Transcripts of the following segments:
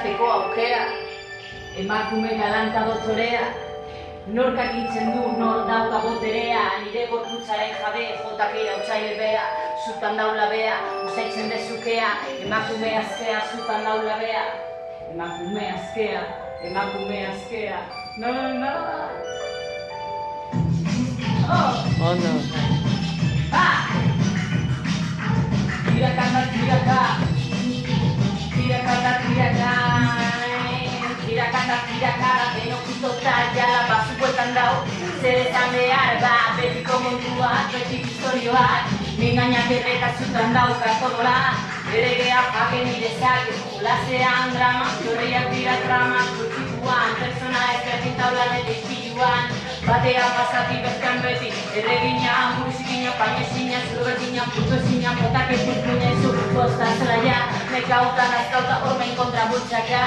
izateko aukera, emakume galanta dotorea, nork agintzen du nor dauka boterea, nire gorputzaren jabe, jotak irautzaile bea, zutan daula bea, usaitzen dezukea, emakume azkea, zutan daula bea, emakume azkea, no. Oh no. Tirakanda, denok itota jala basuetan dau, zer esan behar betiko montuak, betik historioak, mingainak erreta zutan dauka kodola, eregea jaken irezak, eskulasean drama, jorriak dira trama, kutxikuan, persona ezberdin taulanetik piluan, batean pasati bertan beti, erregina, musikina, painezina, zurbertina, putuezina, potak ezurkuina izu, bosta zelaia, nekautan azkauta hormein kontra bultzaka,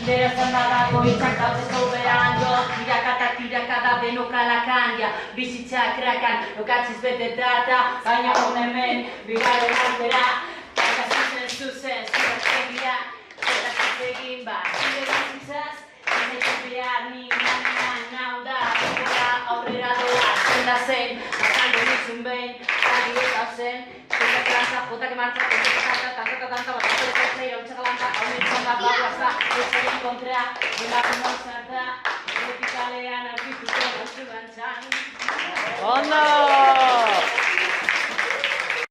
derazan badago itzak daute zauberan, jo, tirakada benokalakan, ja, bizitzak krakan, lokatziz bete data, baina honemen, bigaren altera, zuzen, zuzegia, eta zuzegin bat, zure bizitzaz, behar nau da, aurrera doa, zenda zen, bakaldo nizun behin, ari eta zen, zenda klantza, jotak emartza, tantoka bat, azte irautxaka lantza, hau nintzen bat bagoazta, ezaren kontra, emakume zarta, epikalean aurkituko gauzu gantzan. Ondo!